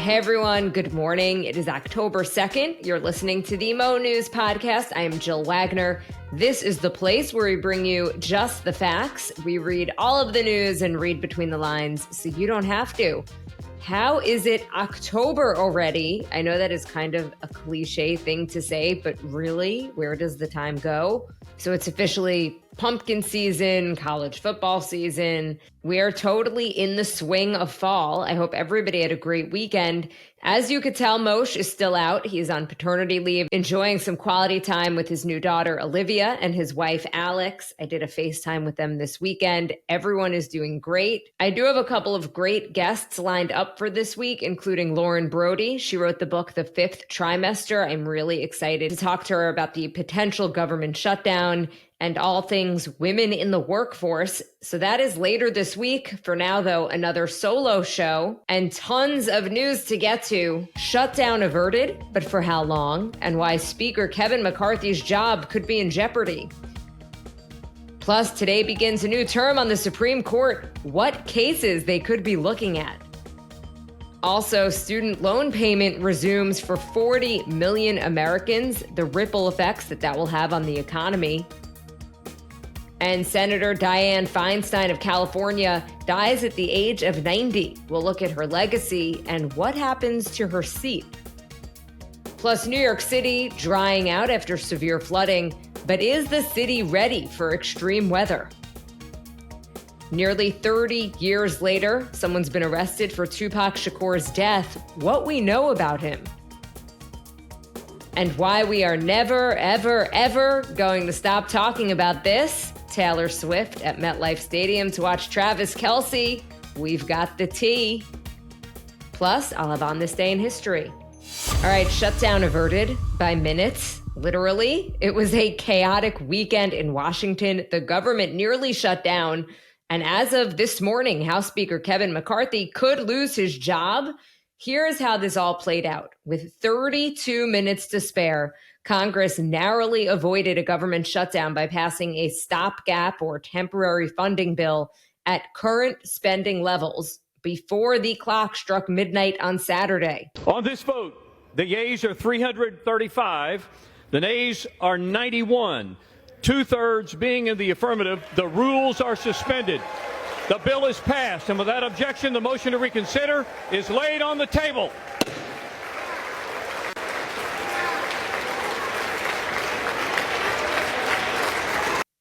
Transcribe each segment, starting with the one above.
Hey everyone, good morning. It is October 2nd. You're listening to the Mo News Podcast. I am Jill Wagner. This is the place where we bring you just the facts. We read all of the news and read between the lines so you don't have to. How is it October already? I know that is kind of a cliche thing to say, but really, where does the time go? So it's officially pumpkin season, college football season. We are totally in the swing of fall. I hope everybody had a great weekend. As you could tell, Moshe is still out. He is on paternity leave, enjoying some quality time with his new daughter, Olivia, and his wife, Alex. I did a FaceTime with them this weekend. Everyone is doing great. I do have a couple of great guests lined up for this week, including Lauren Brody. She wrote the book, The Fifth Trimester. I'm really excited to talk to her about the potential government shutdown and all things women in the workforce. So that is later this week. For now, though, another solo show and tons of news to get to. Shutdown averted, but for how long? And why Speaker Kevin McCarthy's job could be in jeopardy. Plus, today begins a new term on the Supreme Court. What cases they could be looking at. Also, student loan payment resumes for 40 million Americans, the ripple effects that will have on the economy. And Senator Dianne Feinstein of California dies at the age of 90. We'll look at her legacy and what happens to her seat. Plus, New York City drying out after severe flooding, but is the city ready for extreme weather? Nearly 30 years later, someone's been arrested for Tupac Shakur's death. What we know about him. And why we are never, ever, ever going to stop talking about this. Taylor Swift at MetLife Stadium to watch Travis Kelce. We've got the tea. Plus, I'll have on this day in history. All right, shutdown averted by minutes. Literally, it was a chaotic weekend in Washington. The government nearly shut down. And as of this morning, House Speaker Kevin McCarthy could lose his job. Here's how this all played out. With 32 minutes to spare, Congress narrowly avoided a government shutdown by passing a stopgap or temporary funding bill at current spending levels before the clock struck midnight on Saturday. On this vote, the yeas are 335, the nays are 91. Two-thirds being in the affirmative, the rules are suspended. The bill is passed, and without objection, the motion to reconsider is laid on the table.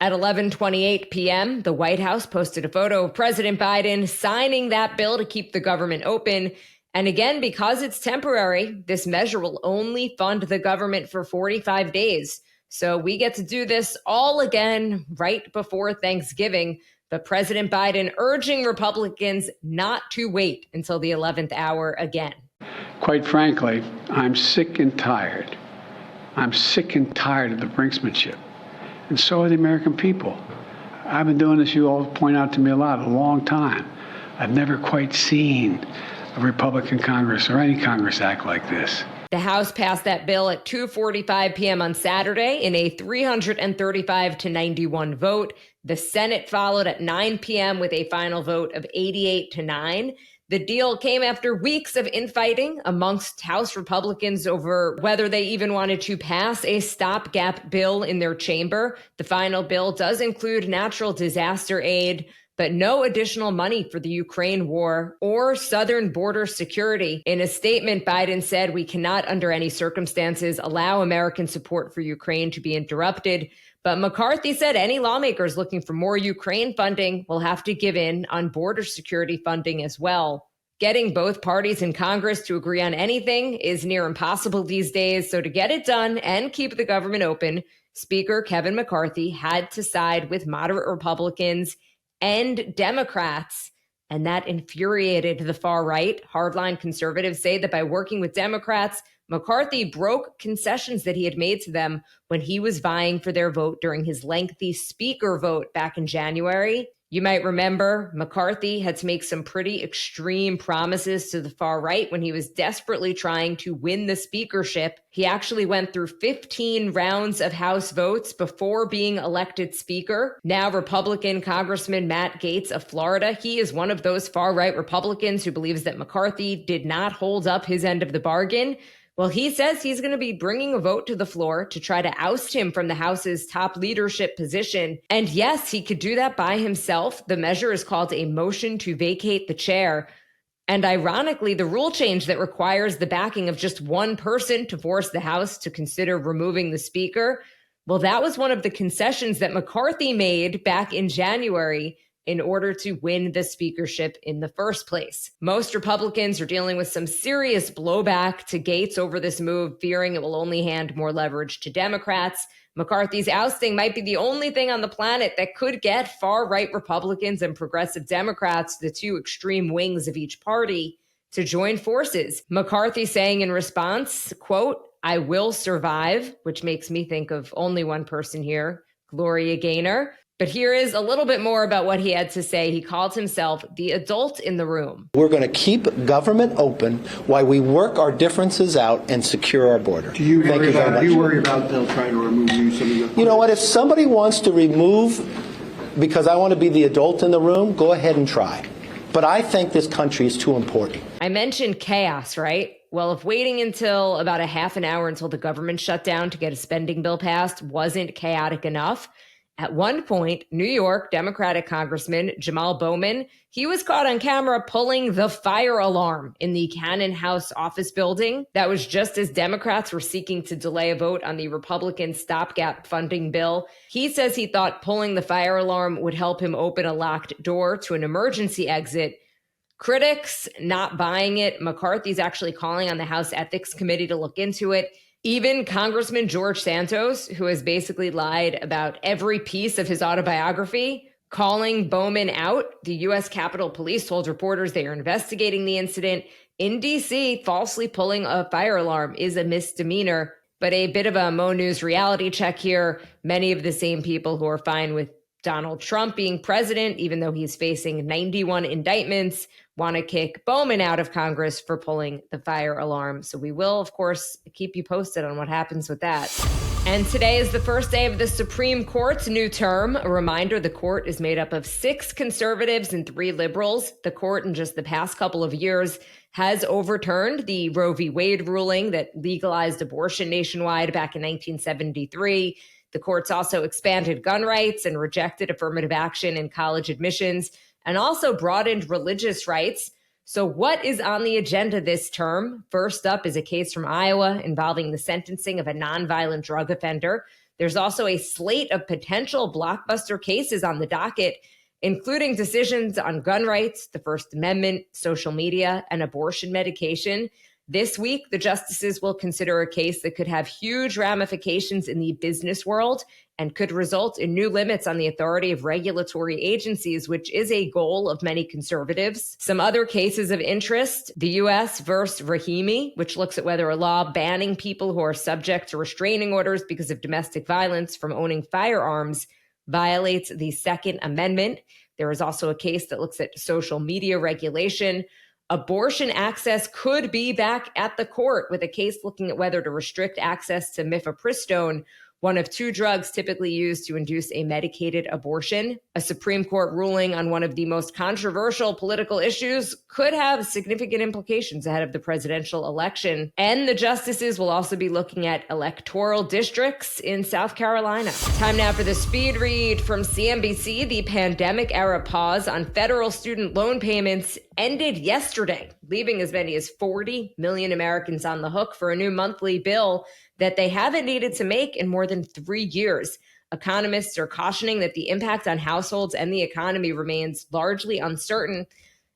At 11:28 p.m., the White House posted a photo of President Biden signing that bill to keep the government open. And again, because it's temporary, this measure will only fund the government for 45 days. So we get to do this all again right before Thanksgiving. But President Biden urging Republicans not to wait until the 11th hour again. Quite frankly, I'm sick and tired. I'm sick and tired of the brinksmanship. And so are the American people. I've been doing this, you all point out to me a long time. I've never quite seen a Republican Congress or any Congress act like this. The House passed that bill at 2:45 p.m. on Saturday in a 335 to 91 vote. The Senate followed at 9 p.m. with a final vote of 88 to 9. The deal came after weeks of infighting amongst House Republicans over whether they even wanted to pass a stopgap bill in their chamber. The final bill does include natural disaster aid, but no additional money for the Ukraine war or southern border security. In a statement, Biden said, "We cannot under any circumstances allow American support for Ukraine to be interrupted." But McCarthy said any lawmakers looking for more Ukraine funding will have to give in on border security funding as well. Getting both parties in Congress to agree on anything is near impossible these days. So to get it done and keep the government open, Speaker Kevin McCarthy had to side with moderate Republicans and Democrats. And that infuriated the far right. Hardline conservatives say that by working with Democrats, McCarthy broke concessions that he had made to them when he was vying for their vote during his lengthy speaker vote back in January. You might remember McCarthy had to make some pretty extreme promises to the far right when he was desperately trying to win the speakership. He actually went through 15 rounds of House votes before being elected speaker. Now, Republican Congressman Matt Gaetz of Florida, he is one of those far right Republicans who believes that McCarthy did not hold up his end of the bargain. Well, he says he's going to be bringing a vote to the floor to try to oust him from the House's top leadership position. And yes, he could do that by himself. The measure is called a motion to vacate the chair. And ironically, the rule change that requires the backing of just one person to force the House to consider removing the speaker, well, that was one of the concessions that McCarthy made back in January in order to win the speakership in the first place. Most Republicans are dealing with some serious blowback to Gaetz over this move, fearing it will only hand more leverage to Democrats. McCarthy's ousting might be the only thing on the planet that could get far-right Republicans and progressive Democrats, the two extreme wings of each party, to join forces. McCarthy saying in response, quote, "I will survive," which makes me think of only one person here, Gloria Gaynor. But here is a little bit more about what he had to say. He called himself the adult in the room. We're going to keep government open while we work our differences out and secure our border. Do you worry about they'll try to remove you? You know what? If somebody wants to remove because I want to be the adult in the room, go ahead and try. But I think this country is too important. I mentioned chaos, right? Well, if waiting until about a half an hour until the government shut down to get a spending bill passed wasn't chaotic enough, at one point, New York Democratic Congressman Jamal Bowman, he was caught on camera pulling the fire alarm in the Cannon House office building. That was just as Democrats were seeking to delay a vote on the Republican stopgap funding bill. He says he thought pulling the fire alarm would help him open a locked door to an emergency exit. Critics not buying it. McCarthy's actually calling on the House Ethics Committee to look into it. Even Congressman George Santos, who has basically lied about every piece of his autobiography, calling Bowman out. The U.S. Capitol Police told reporters they are investigating the incident. In D.C., falsely pulling a fire alarm is a misdemeanor. But a bit of a Mo News reality check here. Many of the same people who are fine with Donald Trump being president, even though he's facing 91 indictments, want to kick Bowman out of Congress for pulling the fire alarm. So we will, of course, keep you posted on what happens with that. And today is the first day of the Supreme Court's new term. A reminder, the court is made up of 6 conservatives and 3 liberals. The court in just the past couple of years has overturned the Roe v. Wade ruling that legalized abortion nationwide back in 1973. The court's also expanded gun rights and rejected affirmative action in college admissions, and also broadened religious rights. So what is on the agenda this term? First up is a case from Iowa involving the sentencing of a nonviolent drug offender. There's also a slate of potential blockbuster cases on the docket, including decisions on gun rights, the First Amendment, social media, and abortion medication. This week, the justices will consider a case that could have huge ramifications in the business world and could result in new limits on the authority of regulatory agencies, which is a goal of many conservatives. Some other cases of interest, the U.S. versus Rahimi, which looks at whether a law banning people who are subject to restraining orders because of domestic violence from owning firearms violates the Second Amendment. There is also a case that looks at social media regulation. Abortion access could be back at the court with a case looking at whether to restrict access to mifepristone, one of 2 drugs typically used to induce a medicated abortion. A Supreme Court ruling on one of the most controversial political issues could have significant implications ahead of the presidential election. And the justices will also be looking at electoral districts in South Carolina. Time now for the speed read from CNBC. The pandemic-era pause on federal student loan payments ended yesterday, leaving as many as 40 million Americans on the hook for a new monthly bill that they haven't needed to make in more than 3 years. Economists are cautioning that the impact on households and the economy remains largely uncertain,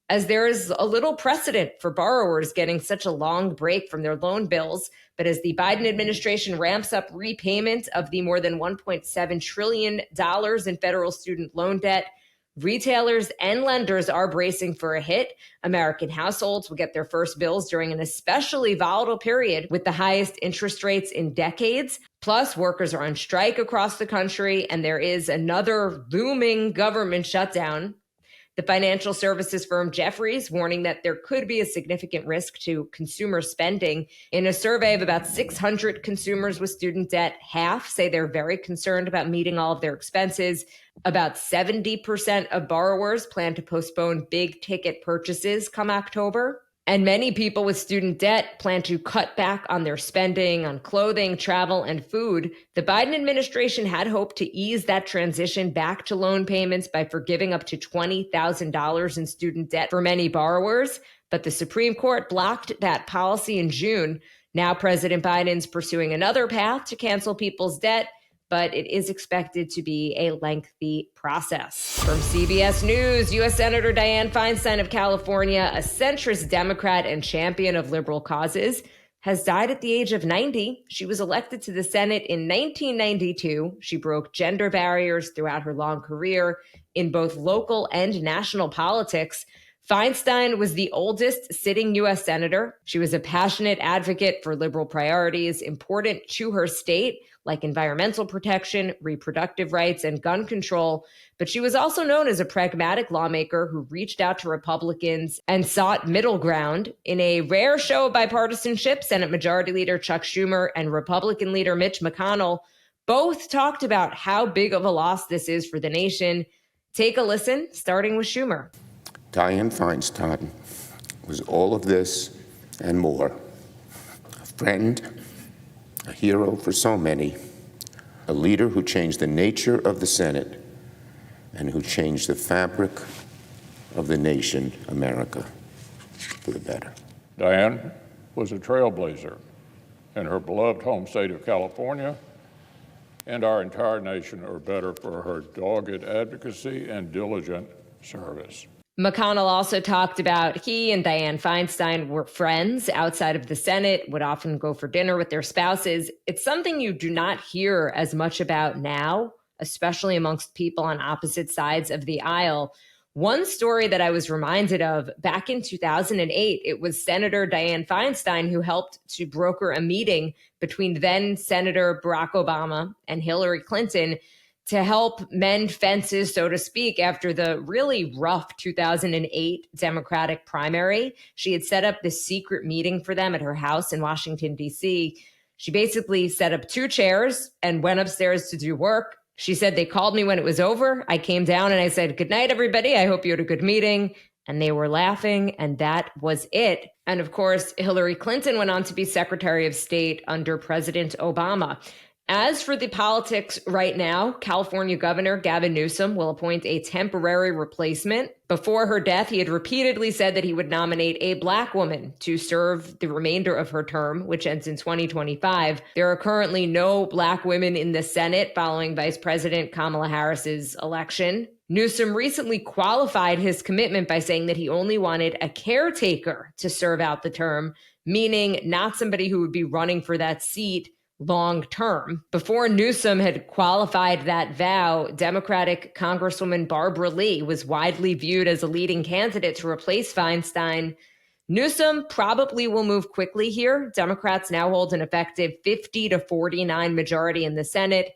as there is a little precedent for borrowers getting such a long break from their loan bills. But as the Biden administration ramps up repayment of the more than $1.7 trillion in federal student loan debt, Retailers and lenders are bracing for a hit. American households will get their first bills during an especially volatile period with the highest interest rates in decades. Plus, workers are on strike across the country, and there is another looming government shutdown. The financial services firm Jefferies warning that there could be a significant risk to consumer spending. In a survey of about 600 consumers with student debt, half say they're very concerned about meeting all of their expenses. About 70% of borrowers plan to postpone big ticket purchases come October. And many people with student debt plan to cut back on their spending on clothing, travel, and food. The Biden administration had hoped to ease that transition back to loan payments by forgiving up to $20,000 in student debt for many borrowers. But the Supreme Court blocked that policy in June. Now President Biden's pursuing another path to cancel people's debt, but it is expected to be a lengthy process. From CBS News, U.S. Senator Dianne Feinstein of California, a centrist Democrat and champion of liberal causes, has died at the age of 90. She was elected to the Senate in 1992. She broke gender barriers throughout her long career in both local and national politics. Feinstein was the oldest sitting U.S. senator. She was a passionate advocate for liberal priorities important to her state, like environmental protection, reproductive rights, and gun control. But she was also known as a pragmatic lawmaker who reached out to Republicans and sought middle ground. In a rare show of bipartisanship, Senate Majority Leader Chuck Schumer and Republican leader Mitch McConnell both talked about how big of a loss this is for the nation. Take a listen, starting with Schumer. Dianne Feinstein was all of this and more. A friend, a hero for so many, a leader who changed the nature of the Senate and who changed the fabric of the nation, America, for the better. Dianne was a trailblazer in her beloved home state of California, and our entire nation are better for her dogged advocacy and diligent service. McConnell also talked about he and Dianne Feinstein were friends outside of the Senate, would often go for dinner with their spouses. It's something you do not hear as much about now, especially amongst people on opposite sides of the aisle. One story that I was reminded of back in 2008, it was Senator Dianne Feinstein who helped to broker a meeting between then Senator Barack Obama and Hillary Clinton to help mend fences, so to speak, after the really rough 2008 Democratic primary. She had set up this secret meeting for them at her house in Washington, D.C. She basically set up 2 chairs and went upstairs to do work. She said, they called me when it was over. I came down and I said, good night, everybody. I hope you had a good meeting. And they were laughing, and that was it. And of course, Hillary Clinton went on to be Secretary of State under President Obama. As for the politics right now, California Governor Gavin Newsom will appoint a temporary replacement. Before her death, he had repeatedly said that he would nominate a Black woman to serve the remainder of her term, which ends in 2025. There are currently no Black women in the Senate following Vice President Kamala Harris's election. Newsom recently qualified his commitment by saying that he only wanted a caretaker to serve out the term, meaning not somebody who would be running for that seat long term. Before Newsom had qualified that vow, Democratic Congresswoman Barbara Lee was widely viewed as a leading candidate to replace Feinstein. Newsom probably will move quickly here. Democrats now hold an effective 50-49 majority in the Senate,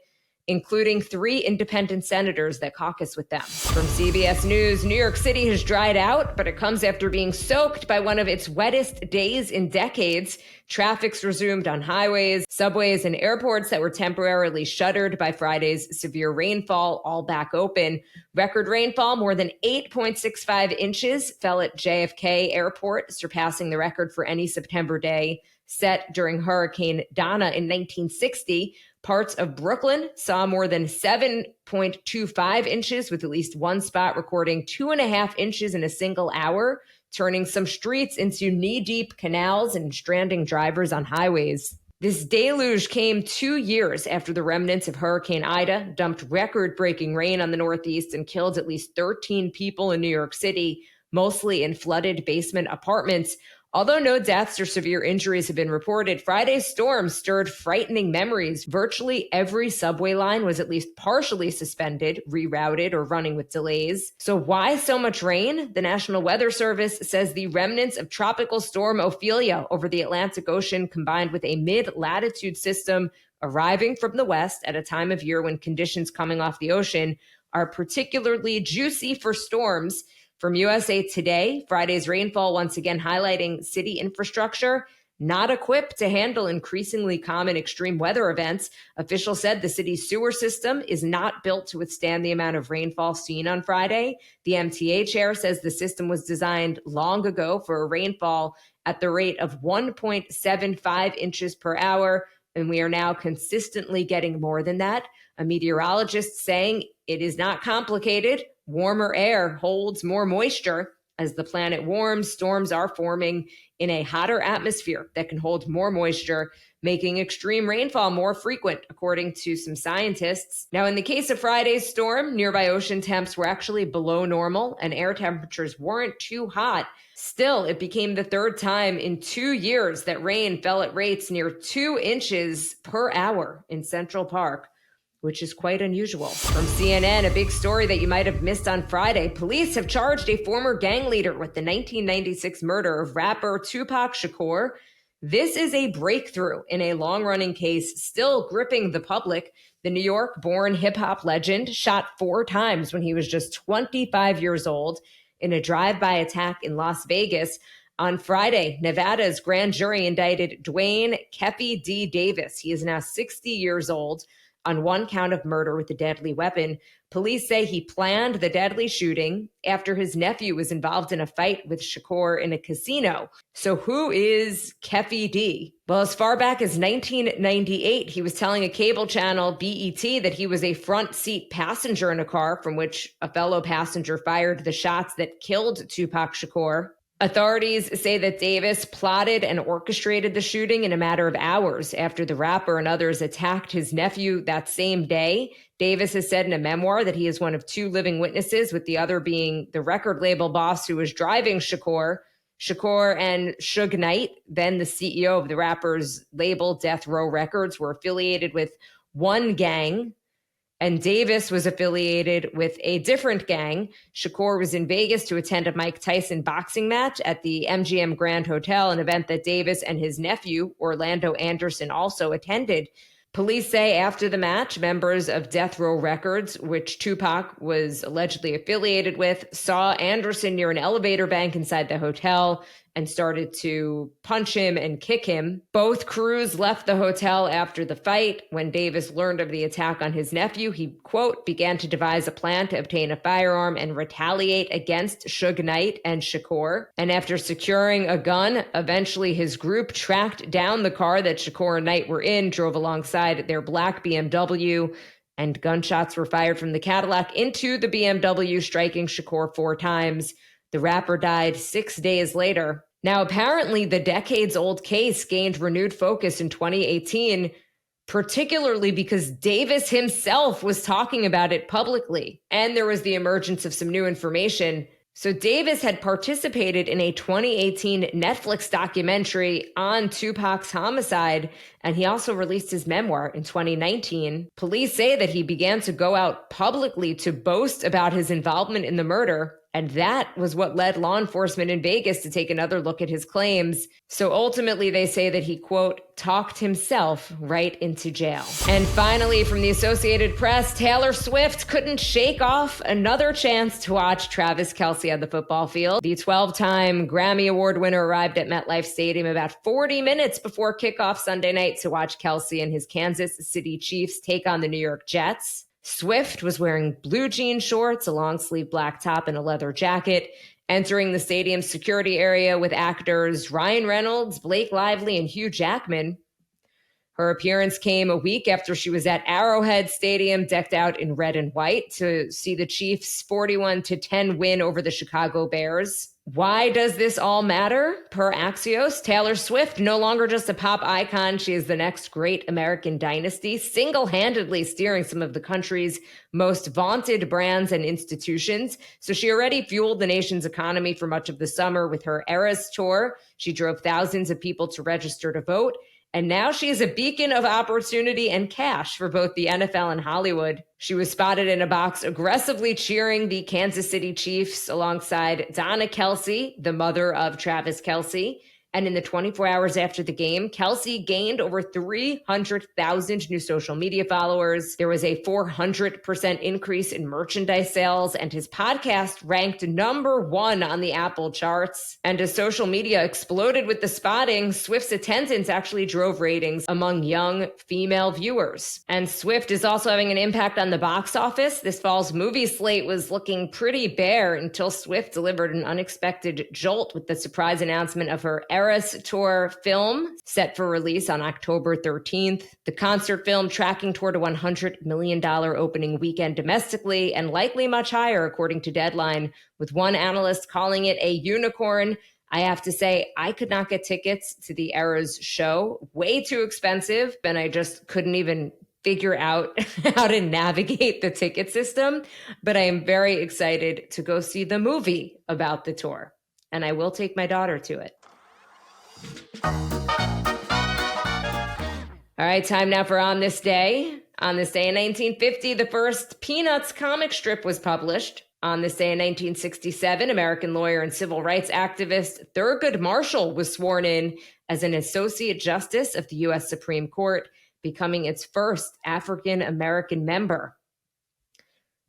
including 3 independent senators that caucus with them. From CBS News, New York City has dried out, but it comes after being soaked by one of its wettest days in decades. Traffic's resumed on highways, subways, and airports that were temporarily shuttered by Friday's severe rainfall, all back open. Record rainfall, more than 8.65 inches, fell at JFK Airport, surpassing the record for any September day set during Hurricane Donna in 1960. Parts of Brooklyn saw more than 7.25 inches, with at least one spot recording 2.5 inches in a single hour, turning some streets into knee-deep canals and stranding drivers on highways. This deluge came 2 years after the remnants of Hurricane Ida dumped record-breaking rain on the Northeast and killed at least 13 people in New York City, mostly in flooded basement apartments. Although no deaths or severe injuries have been reported, Friday's storm stirred frightening memories. Virtually every subway line was at least partially suspended, rerouted, or running with delays. So why so much rain? The National Weather Service says the remnants of Tropical Storm Ophelia over the Atlantic Ocean combined with a mid-latitude system arriving from the west at a time of year when conditions coming off the ocean are particularly juicy for storms. From USA Today, Friday's rainfall once again highlighting city infrastructure not equipped to handle increasingly common extreme weather events. Officials said the city's sewer system is not built to withstand the amount of rainfall seen on Friday. The MTA chair says the system was designed long ago for a rainfall at the rate of 1.75 inches per hour, and we are now consistently getting more than that. A meteorologist saying it is not complicated. Warmer air holds more moisture. As the planet warms, storms are forming in a hotter atmosphere that can hold more moisture, making extreme rainfall more frequent, according to some scientists. Now, in the case of Friday's storm, nearby ocean temps were actually below normal and air temperatures weren't too hot. Still, it became the third time in 2 years that rain fell at rates near 2 inches per hour in Central Park, which is quite unusual. From CNN, a big story that you might have missed on Friday. Police have charged a former gang leader with the 1996 murder of rapper Tupac Shakur. This is a breakthrough in a long-running case still gripping the public. The New York-born hip-hop legend shot 4 times when he was just 25 years old in a drive-by attack in Las Vegas. On Friday, Nevada's grand jury indicted Dwayne Kefi D. Davis. He is now 60 years old on 1 count of murder with a deadly weapon. Police say he planned the deadly shooting after his nephew was involved in a fight with Shakur in a casino. So who is Kefi D? Well, as far back as 1998, he was telling a cable channel, BET, that he was a front seat passenger in a car from which a fellow passenger fired the shots that killed Tupac Shakur. Authorities say that Davis plotted and orchestrated the shooting in a matter of hours after the rapper and others attacked his nephew that same day. Davis has said in a memoir that he is one of 2 living witnesses, with the other being the record label boss who was driving Shakur. Shakur and Suge Knight, then the CEO of the rapper's label Death Row Records, were affiliated with one gang, and Davis was affiliated with a different gang. Shakur was in Vegas to attend a Mike Tyson boxing match at the MGM Grand Hotel, an event that Davis and his nephew, Orlando Anderson, also attended. Police say after the match, members of Death Row Records, which Tupac was allegedly affiliated with, saw Anderson near an elevator bank inside the hotel and started to punch him and kick him. Both crews left the hotel after the fight. When Davis learned of the attack on his nephew, he, quote, began to devise a plan to obtain a firearm and retaliate against Suge Knight and Shakur. And after securing a gun, eventually his group tracked down the car that Shakur and Knight were in, drove alongside their black BMW, and gunshots were fired from the Cadillac into the BMW, striking Shakur 4 times. The rapper died 6 days later. Now, apparently, the decades-old case gained renewed focus in 2018, particularly because Davis himself was talking about it publicly, and there was the emergence of some new information. So Davis had participated in a 2018 Netflix documentary on Tupac's homicide, and he also released his memoir in 2019. Police say that he began to go out publicly to boast about his involvement in the murder, and that was what led law enforcement in Vegas to take another look at his claims. So ultimately, they say that he, quote, talked himself right into jail. And finally, from the Associated Press, Taylor Swift couldn't shake off another chance to watch Travis Kelce on the football field. The 12-time Grammy Award winner arrived at MetLife Stadium about 40 minutes before kickoff Sunday night to watch Kelce and his Kansas City Chiefs take on the New York Jets. Swift was wearing blue jean shorts, a long-sleeve black top, and a leather jacket, entering the stadium's security area with actors Ryan Reynolds, Blake Lively, and Hugh Jackman. Her appearance came a week after she was at Arrowhead Stadium, decked out in red and white, to see the Chiefs' 41-10 win over the Chicago Bears. Why does this all matter? Per Axios, Taylor Swift, no longer just a pop icon, she is the next great American dynasty, single-handedly steering some of the country's most vaunted brands and institutions. So she already fueled the nation's economy for much of the summer with her Eras tour. She drove thousands of people to register to vote. And now she is a beacon of opportunity and cash for both the NFL and Hollywood. She was spotted in a box aggressively cheering the Kansas City Chiefs alongside Donna Kelce, the mother of Travis Kelce. And in the 24 hours after the game, Kelce gained over 300,000 new social media followers. There was a 400% increase in merchandise sales, and his podcast ranked #1 on the Apple charts. And as social media exploded with the spotting, Swift's attendance actually drove ratings among young female viewers. And Swift is also having an impact on the box office. This fall's movie slate was looking pretty bare until Swift delivered an unexpected jolt with the surprise announcement of her Eras Tour film, set for release on October 13th. The concert film tracking toward a $100 million opening weekend domestically, and likely much higher, according to Deadline, with one analyst calling it a unicorn. I have to say, I could not get tickets to the Eras show. Way too expensive, and I just couldn't even figure out how to navigate the ticket system. But I am very excited to go see the movie about the tour, and I will take my daughter to it. All right, time now for On This Day. On this day in 1950, the first Peanuts comic strip was published. On this day in 1967, American lawyer and civil rights activist Thurgood Marshall was sworn in as an Associate Justice of the U.S. Supreme Court, becoming its first African-American member.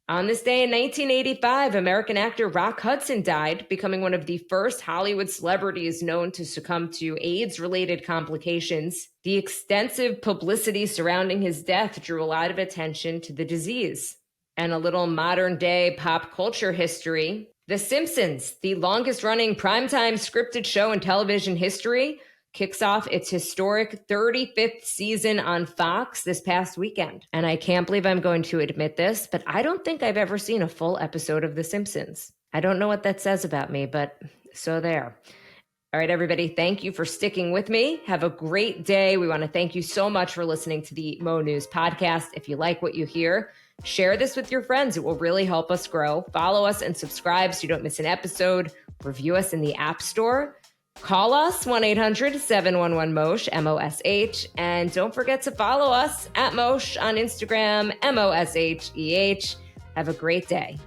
On this day in 1985, American actor Rock Hudson died, becoming one of the first Hollywood celebrities known to succumb to AIDS-related complications. The extensive publicity surrounding his death drew a lot of attention to the disease. And a little modern-day pop culture history. The Simpsons, the longest-running primetime scripted show in television history, kicks off its historic 35th season on Fox this past weekend. And I can't believe I'm going to admit this, but I don't think I've ever seen a full episode of The Simpsons. I don't know what that says about me, but so there. All right, everybody, thank you for sticking with me. Have a great day. We want to thank you so much for listening to the Mo News podcast. If you like what you hear, share this with your friends. It will really help us grow. Follow us and subscribe so you don't miss an episode. Review us in the App Store. Call us 1-800-711-MOSH, M-O-S-H, and don't forget to follow us at Mosh on Instagram, M-O-S-H-E-H. Have a great day.